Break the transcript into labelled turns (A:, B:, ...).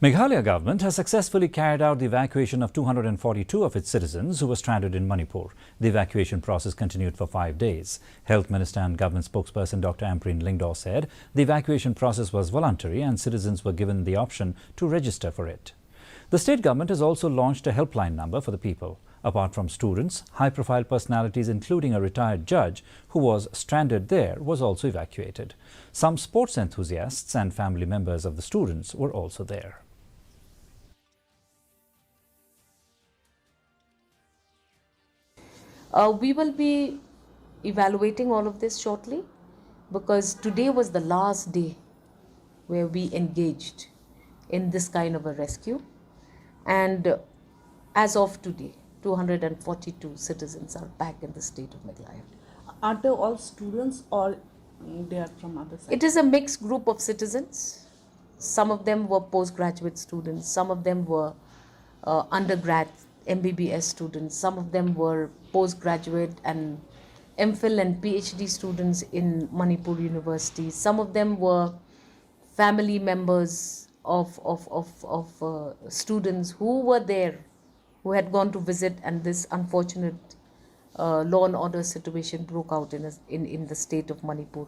A: Meghalaya government has successfully carried out the evacuation of 242 of its citizens who were stranded in Manipur. The evacuation process continued for 5 days. Health Minister and government spokesperson Dr. Ampreen Lingdaw said the evacuation process was voluntary and citizens were given the option to register for it. The state government has also launched a helpline number for the people. Apart from students, high-profile personalities including a retired judge who was stranded there was also evacuated. Some sports enthusiasts and family members of the students were also there.
B: We will be evaluating all of this shortly because today was the last day where we engaged in this kind of a rescue, and as of today 242 citizens are back in the state of Meghalaya.
C: Are they all students or they are from other sides?
B: It is a mixed group of citizens. Some of them were postgraduate students, some of them were undergrad MBBS students, some of them were postgraduate and MPhil and PhD students in Manipur University, some of them were family members of students who were there, who had gone to visit, and this unfortunate law and order situation broke out in the state of Manipur.